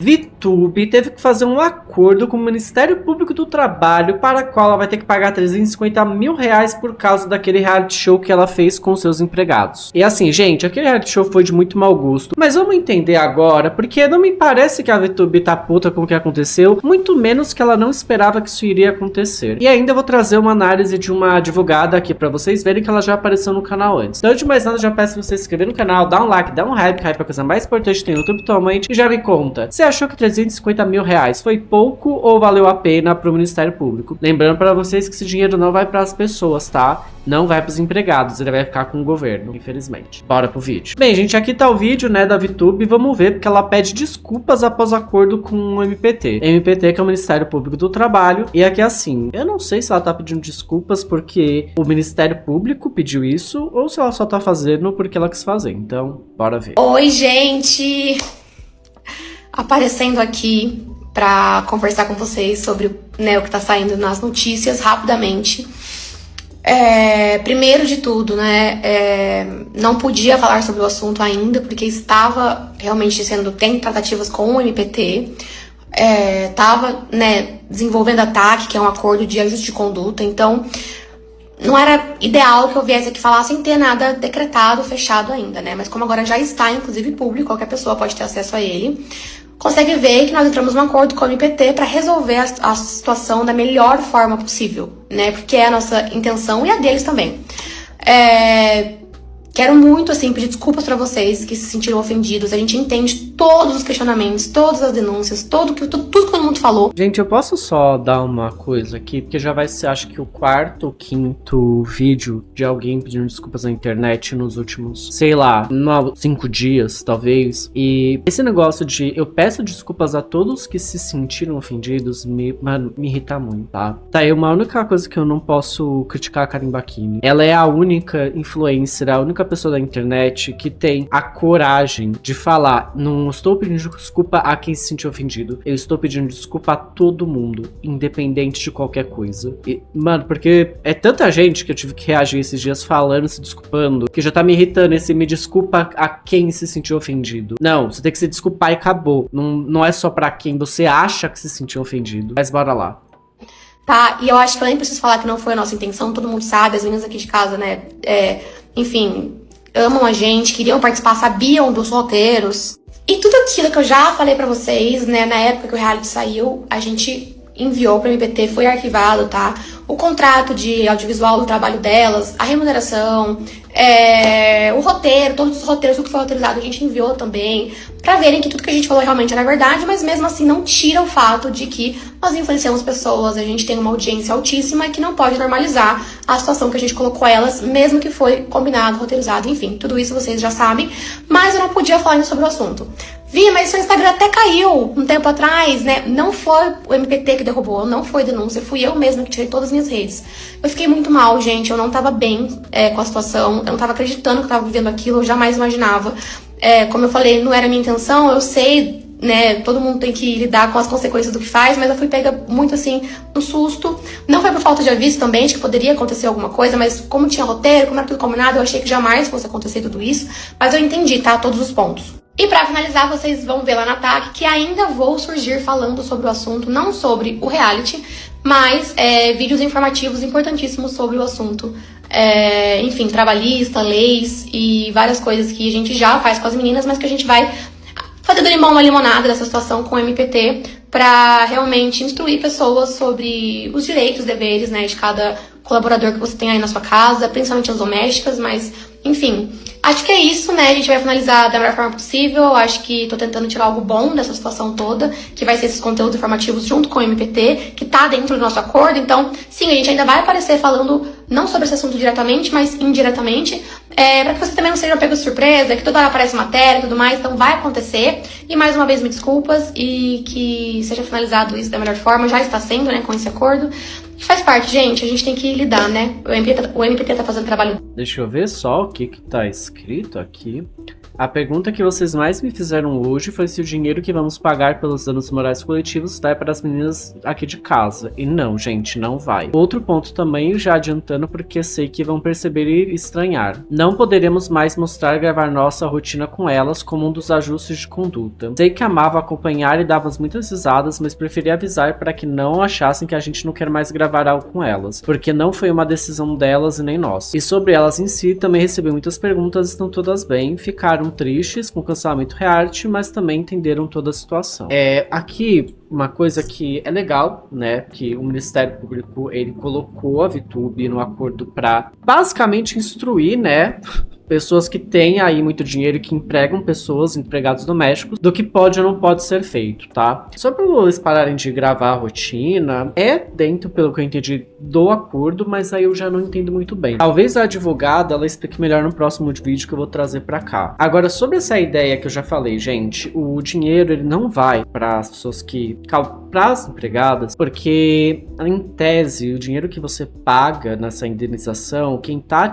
VTube teve que fazer um acordo com o Ministério Público do Trabalho para qual ela vai ter que pagar 350 mil reais por causa daquele reality show que ela fez com seus empregados. E assim, gente, aquele reality show foi de muito mau gosto, mas vamos entender agora, porque não me parece que a VTube tá puta com o que aconteceu, muito menos que ela não esperava que isso iria acontecer. E ainda vou trazer uma análise de uma advogada aqui pra vocês verem que ela já apareceu no canal antes. Então, de mais nada, já peço pra você se inscrever no canal, dar um like, dar um hype é a coisa mais importante que tem no YouTube atualmente, e já me conta, você achou que 350 mil reais foi pouco ou valeu a pena pro Ministério Público? Lembrando pra vocês que esse dinheiro não vai pras pessoas, tá? Não vai pros empregados, ele vai ficar com o governo, infelizmente. Bora pro vídeo. Bem, gente, aqui tá o vídeo, né, da VTube. Vamos ver, porque ela pede desculpas após acordo com o MPT. MPT, que é o Ministério Público do Trabalho. E aqui é assim, eu não sei se ela tá pedindo desculpas porque o Ministério Público pediu isso, ou se ela só tá fazendo porque ela quis fazer. Então, bora ver. Oi, gente! Aparecendo aqui para conversar com vocês sobre, né, o que tá saindo nas notícias rapidamente. Primeiro de tudo, né, não podia falar sobre o assunto ainda, porque estava realmente tendo tratativas com o MPT, estava, né, desenvolvendo ataque, que é um acordo de ajuste de conduta, então não era ideal que eu viesse aqui falar sem ter nada decretado, fechado ainda, né, mas como agora já está, inclusive público, qualquer pessoa pode ter acesso a ele, consegue ver que nós entramos num acordo com o MPT para resolver a situação da melhor forma possível, né? Porque é a nossa intenção e a deles também. Quero muito, assim, pedir desculpas para vocês que se sentiram ofendidos. A gente entende todos os questionamentos, todas as denúncias, tudo que todo mundo falou. Gente, eu posso só dar uma coisa aqui, porque já vai ser, acho que o quarto ou quinto vídeo de alguém pedindo desculpas na internet nos últimos, sei lá, 5 dias, talvez. E esse negócio de eu peço desculpas a todos que se sentiram ofendidos, mano, me irrita muito, tá? Tá aí uma única coisa que eu não posso criticar a Karen Bachini. Ela é a única influencer, a única pessoa da internet que tem a coragem de falar: não estou pedindo desculpa a quem se sentiu ofendido, eu estou pedindo desculpa a todo mundo, independente de qualquer coisa. E, mano, porque é tanta gente que eu tive que reagir esses dias falando, se desculpando, que já tá me irritando esse me desculpa a quem se sentiu ofendido. Não, você tem que se desculpar e acabou. Não é só pra quem você acha que se sentiu ofendido. Mas bora lá. Tá, e eu acho que eu nem preciso falar que não foi a nossa intenção, todo mundo sabe, as meninas aqui de casa, né, enfim, amam a gente, queriam participar, sabiam dos roteiros. E tudo aquilo que eu já falei pra vocês, né, na época que o reality saiu, a gente enviou pro MPT, foi arquivado, tá? O contrato de audiovisual do trabalho delas, a remuneração, o roteiro, todos os roteiros, tudo que foi roteirizado, a gente enviou também, pra verem que tudo que a gente falou realmente era verdade, mas mesmo assim não tira o fato de que nós influenciamos pessoas, a gente tem uma audiência altíssima e que não pode normalizar a situação que a gente colocou elas, mesmo que foi combinado, roteirizado, enfim, tudo isso vocês já sabem, mas eu não podia falar ainda sobre o assunto. Vi, mas seu Instagram até caiu um tempo atrás, né? Não foi o MPT que derrubou, não foi denúncia, fui eu mesma que tirei todas as minhas redes. Eu fiquei muito mal, gente, eu não tava bem com a situação, eu não tava acreditando que eu tava vivendo aquilo, eu jamais imaginava. Como eu falei, não era a minha intenção, eu sei, né, todo mundo tem que lidar com as consequências do que faz, mas eu fui pega muito, assim, no susto. Não foi por falta de aviso também, de que poderia acontecer alguma coisa, mas como tinha roteiro, como era tudo combinado, eu achei que jamais fosse acontecer tudo isso, mas eu entendi, tá, todos os pontos. E pra finalizar, vocês vão ver lá na TAC que ainda vou surgir falando sobre o assunto, não sobre o reality, mas vídeos informativos importantíssimos sobre o assunto. Enfim, trabalhista, leis e várias coisas que a gente já faz com as meninas, mas que a gente vai fazer do limão uma limonada dessa situação com o MPT pra realmente instruir pessoas sobre os direitos, deveres, né, de cada colaborador que você tem aí na sua casa, principalmente as domésticas, mas enfim, acho que é isso, né? A gente vai finalizar da melhor forma possível. Acho que tô tentando tirar algo bom dessa situação toda, que vai ser esses conteúdos informativos junto com o MPT, que tá dentro do nosso acordo. Então, sim, a gente ainda vai aparecer falando não sobre esse assunto diretamente, mas indiretamente, pra que você também não seja pego de surpresa, que toda hora aparece matéria e tudo mais. Então vai acontecer. E mais uma vez, me desculpas e que seja finalizado isso da melhor forma. Já está sendo, né, com esse acordo. Faz parte, gente, a gente tem que lidar, né? O MPT tá fazendo trabalho. Deixa eu ver só o que tá escrito aqui. A pergunta que vocês mais me fizeram hoje foi se o dinheiro que vamos pagar pelos danos morais coletivos vai para as meninas aqui de casa. E não, gente, não vai. Outro ponto também, já adiantando, porque sei que vão perceber e estranhar. Não poderemos mais mostrar e gravar nossa rotina com elas como um dos ajustes de conduta. Sei que amava acompanhar e dava muitas risadas, mas preferi avisar para que não achassem que a gente não quer mais gravar algo com elas, porque não foi uma decisão delas e nem nossa. E sobre elas em si, também recebi muitas perguntas, estão todas bem, ficaram tristes com o cancelamento reality, mas também entenderam toda a situação. Aqui, uma coisa que é legal, né, que o Ministério Público, ele colocou a VTube no acordo para basicamente instruir, né, pessoas que têm aí muito dinheiro e que empregam pessoas, empregados domésticos, do que pode ou não pode ser feito, tá? Sobre eles pararem de gravar a rotina, é dentro, pelo que eu entendi, do acordo, mas aí eu já não entendo muito bem. Talvez a advogada, ela explique melhor no próximo vídeo que eu vou trazer pra cá. Agora, sobre essa ideia que eu já falei, gente, o dinheiro, ele não vai para as pessoas para as empregadas, porque, em tese, o dinheiro que você paga nessa indenização, quem tá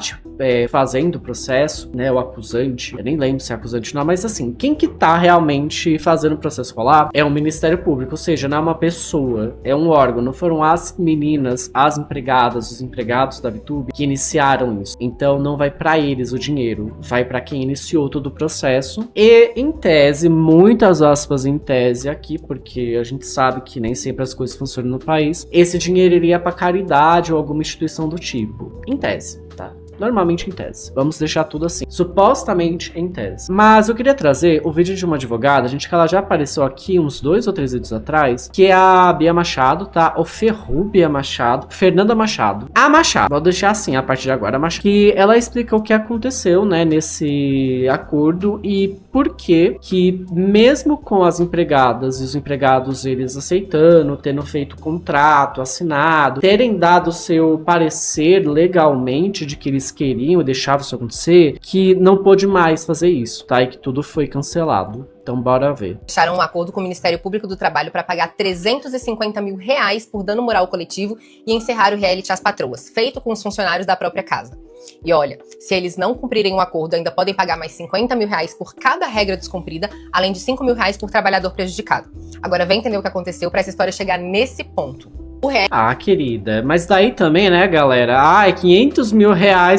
fazendo o processo, né, o acusante, eu nem lembro se é acusante não, mas assim, quem que tá realmente fazendo o processo rolar é o Ministério Público, ou seja, não é uma pessoa, é um órgão, não foram as meninas, as empregadas, os empregados da VTube que iniciaram isso. Então não vai pra eles o dinheiro, vai pra quem iniciou todo o processo. E em tese, muitas aspas em tese aqui, porque a gente sabe que nem sempre as coisas funcionam no país, esse dinheiro iria pra caridade ou alguma instituição do tipo. Em tese, tá? Normalmente em tese. Vamos deixar tudo assim. Supostamente em tese. Mas eu queria trazer o vídeo de uma advogada, gente, que ela já apareceu aqui uns 2 ou 3 vídeos atrás, que é a Bia Machado, tá? O Bia Machado. Fernanda Machado. A Machado. Vou deixar assim a partir de agora, Machado. Que ela explica o que aconteceu, né, nesse acordo e por que mesmo com as empregadas e os empregados eles aceitando, tendo feito contrato, assinado, terem dado seu parecer legalmente de que eles queriam e deixavam isso acontecer, que não pôde mais fazer isso, tá? E que tudo foi cancelado. Então bora ver. Fecharam um acordo com o Ministério Público do Trabalho para pagar R$350 mil por dano moral coletivo e encerrar o reality As Patroas, feito com os funcionários da própria casa. E olha, se eles não cumprirem o acordo, ainda podem pagar mais R$50 mil por cada regra descumprida, além de R$5 mil por trabalhador prejudicado. Agora vem entender o que aconteceu para essa história chegar nesse ponto. Ah, querida, mas daí também, né, galera? É R$500 mil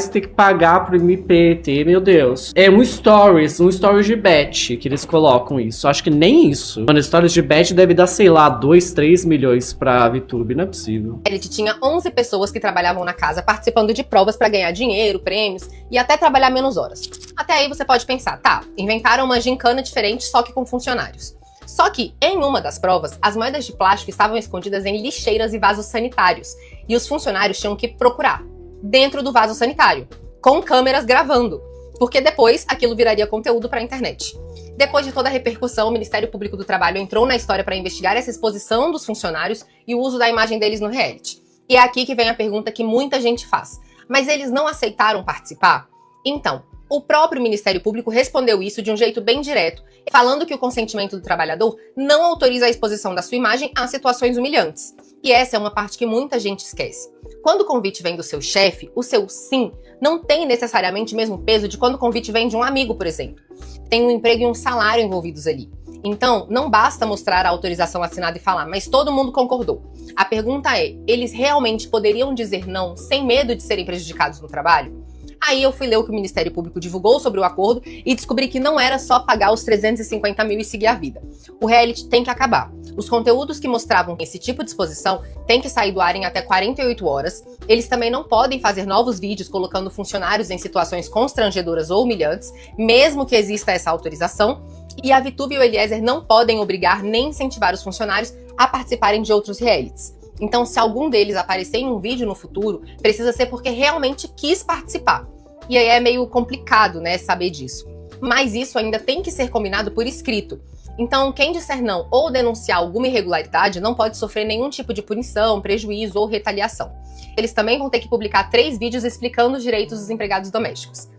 tem que pagar pro MPT, meu Deus. É um stories de bet que eles colocam isso. Acho que nem isso. Mano, stories de bet deve dar, sei lá, 2, 3 milhões pra VTube, não é possível. Ele tinha 11 pessoas que trabalhavam na casa participando de provas pra ganhar dinheiro, prêmios e até trabalhar menos horas. Até aí você pode pensar, tá, inventaram uma gincana diferente só que com funcionários. Só que, em uma das provas, as moedas de plástico estavam escondidas em lixeiras e vasos sanitários, e os funcionários tinham que procurar dentro do vaso sanitário, com câmeras gravando, porque depois aquilo viraria conteúdo para a internet. Depois de toda a repercussão, o Ministério Público do Trabalho entrou na história para investigar essa exposição dos funcionários e o uso da imagem deles no reality. E é aqui que vem a pergunta que muita gente faz. Mas eles não aceitaram participar? Então, o próprio Ministério Público respondeu isso de um jeito bem direto, falando que o consentimento do trabalhador não autoriza a exposição da sua imagem a situações humilhantes. E essa é uma parte que muita gente esquece. Quando o convite vem do seu chefe, o seu sim não tem necessariamente o mesmo peso de quando o convite vem de um amigo, por exemplo. Tem um emprego e um salário envolvidos ali. Então, não basta mostrar a autorização assinada e falar, mas todo mundo concordou. A pergunta é, eles realmente poderiam dizer não sem medo de serem prejudicados no trabalho? Aí eu fui ler o que o Ministério Público divulgou sobre o acordo e descobri que não era só pagar os 350 mil e seguir a vida. O reality tem que acabar. Os conteúdos que mostravam esse tipo de exposição têm que sair do ar em até 48 horas. Eles também não podem fazer novos vídeos colocando funcionários em situações constrangedoras ou humilhantes, mesmo que exista essa autorização. E a VTube e o Eliezer não podem obrigar nem incentivar os funcionários a participarem de outros realities. Então, se algum deles aparecer em um vídeo no futuro, precisa ser porque realmente quis participar. E aí é meio complicado, né, saber disso. Mas isso ainda tem que ser combinado por escrito. Então, quem disser não ou denunciar alguma irregularidade não pode sofrer nenhum tipo de punição, prejuízo ou retaliação. Eles também vão ter que publicar 3 vídeos explicando os direitos dos empregados domésticos.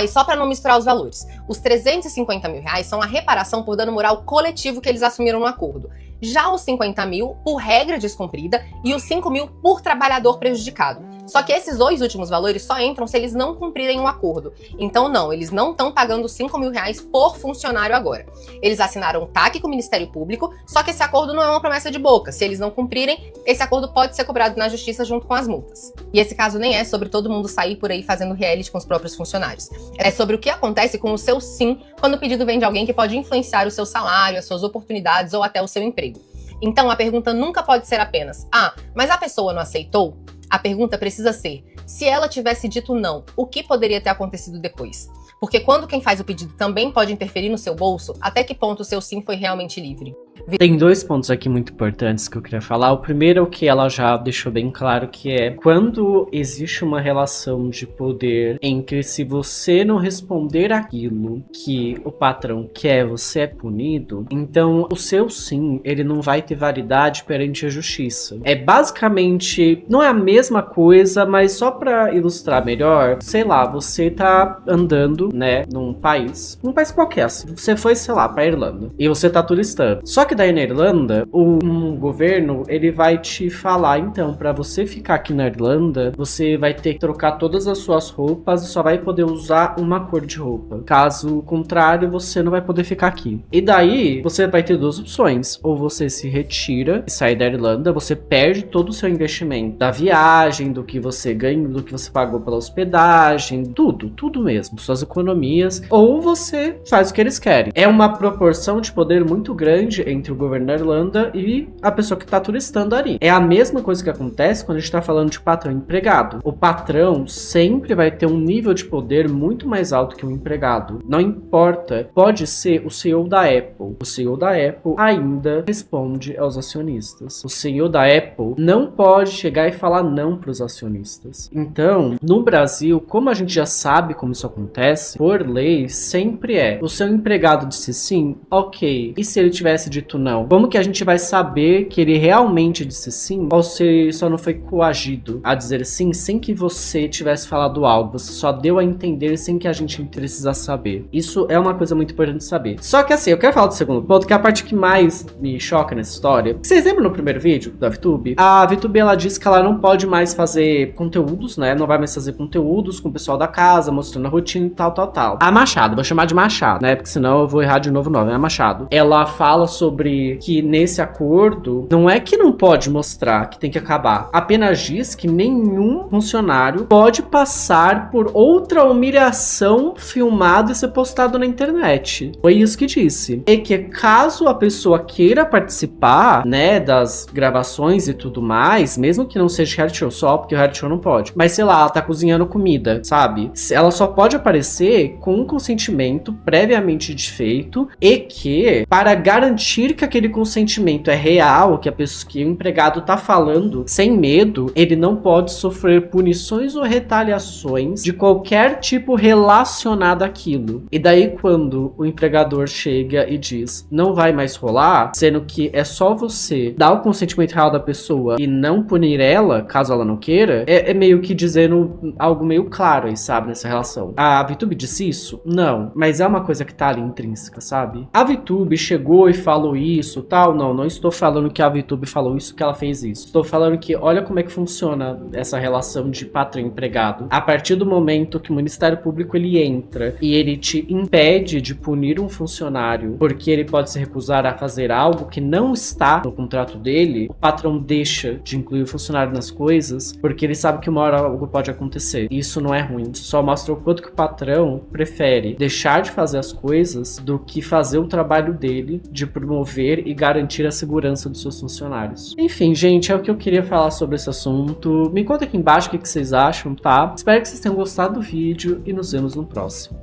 E só para não misturar os valores, os 350 mil são a reparação por dano moral coletivo que eles assumiram no acordo. Já os 50 mil por regra descumprida e os 5 mil por trabalhador prejudicado. Só que esses dois últimos valores só entram se eles não cumprirem um acordo. Então não, eles não estão pagando 5 mil reais por funcionário agora. Eles assinaram um TAC com o Ministério Público, só que esse acordo não é uma promessa de boca. Se eles não cumprirem, esse acordo pode ser cobrado na justiça junto com as multas. E esse caso nem é sobre todo mundo sair por aí fazendo reality com os próprios funcionários. É sobre o que acontece com o seu sim quando o pedido vem de alguém que pode influenciar o seu salário, as suas oportunidades ou até o seu emprego. Então a pergunta nunca pode ser apenas: ah, mas a pessoa não aceitou? A pergunta precisa ser: se ela tivesse dito não, o que poderia ter acontecido depois? Porque quando quem faz o pedido também pode interferir no seu bolso, até que ponto o seu sim foi realmente livre? Tem dois pontos aqui muito importantes que eu queria falar. O primeiro é o que ela já deixou bem claro, que é quando existe uma relação de poder entre se você não responder aquilo que o patrão quer, você é punido, então o seu sim, ele não vai ter validade perante a justiça. É basicamente, não é a mesma coisa, mas só pra ilustrar melhor, sei lá, você tá andando, né, num país qualquer, você foi, sei lá, pra Irlanda, e você tá turistando. Só que daí na Irlanda, o governo, ele vai te falar, então, pra você ficar aqui na Irlanda, você vai ter que trocar todas as suas roupas e só vai poder usar uma cor de roupa. Caso contrário, você não vai poder ficar aqui. E daí, você vai ter duas opções. Ou você se retira e sai da Irlanda, você perde todo o seu investimento da viagem, do que você ganha, do que você pagou pela hospedagem, tudo mesmo, suas economias. Ou você faz o que eles querem. É uma proporção de poder muito grande entre o governo da Irlanda e a pessoa que tá turistando ali. É a mesma coisa que acontece quando a gente tá falando de patrão e empregado. O patrão sempre vai ter um nível de poder muito mais alto que o empregado. Não importa, pode ser o CEO da Apple. O CEO da Apple ainda responde aos acionistas. O CEO da Apple não pode chegar e falar não pros acionistas. Então, no Brasil, como a gente já sabe como isso acontece, por lei, sempre é: o seu empregado disse sim, ok. E se ele tivesse dito não? Como que a gente vai saber que ele realmente disse sim? Ou se ele só não foi coagido a dizer sim sem que você tivesse falado algo? Você só deu a entender sem que a gente precisasse saber. Isso é uma coisa muito importante saber. Só que assim, eu quero falar do segundo ponto, que é a parte que mais me choca nessa história. Vocês lembram no primeiro vídeo da VTube? A VTube, ela disse que ela não pode mais fazer conteúdos, né? Não vai mais fazer conteúdos com o pessoal da casa, mostrando a rotina e tal. A Machado, vou chamar de Machado, né? Porque senão eu vou errar de novo o nome. É a Machado. Ela fala sobre que nesse acordo, não é que não pode mostrar, que tem que acabar. Apenas diz que nenhum funcionário pode passar por outra humilhação filmado e ser postado na internet. Foi isso que disse. E que caso a pessoa queira participar, né, das gravações e tudo mais, mesmo que não seja reality show só, porque o reality show não pode, mas sei lá, ela tá cozinhando comida, sabe? Ela só pode aparecer com um consentimento previamente feito e que, para garantir que aquele consentimento é real, que a pessoa, que o empregado tá falando sem medo, ele não pode sofrer punições ou retaliações de qualquer tipo relacionado àquilo. E daí quando o empregador chega e diz não vai mais rolar, sendo que é só você dar o consentimento real da pessoa e não punir ela, caso ela não queira, é meio que dizendo algo meio claro aí, sabe, nessa relação. A VTube disse isso? Não, mas é uma coisa que tá ali intrínseca, sabe? A VTube chegou e falou isso, tal, não estou falando que a VTube falou isso, que ela fez isso. Estou falando que olha como é que funciona essa relação de patrão e empregado. A partir do momento que o Ministério Público ele entra e ele te impede de punir um funcionário porque ele pode se recusar a fazer algo que não está no contrato dele, o patrão deixa de incluir o funcionário nas coisas porque ele sabe que uma hora algo pode acontecer. E isso não é ruim. Isso só mostra o quanto que o patrão prefere deixar de fazer as coisas do que fazer o trabalho dele de promover e garantir a segurança dos seus funcionários. Enfim, gente, é o que eu queria falar sobre esse assunto. Me conta aqui embaixo o que vocês acham, tá? Espero que vocês tenham gostado do vídeo e nos vemos no próximo.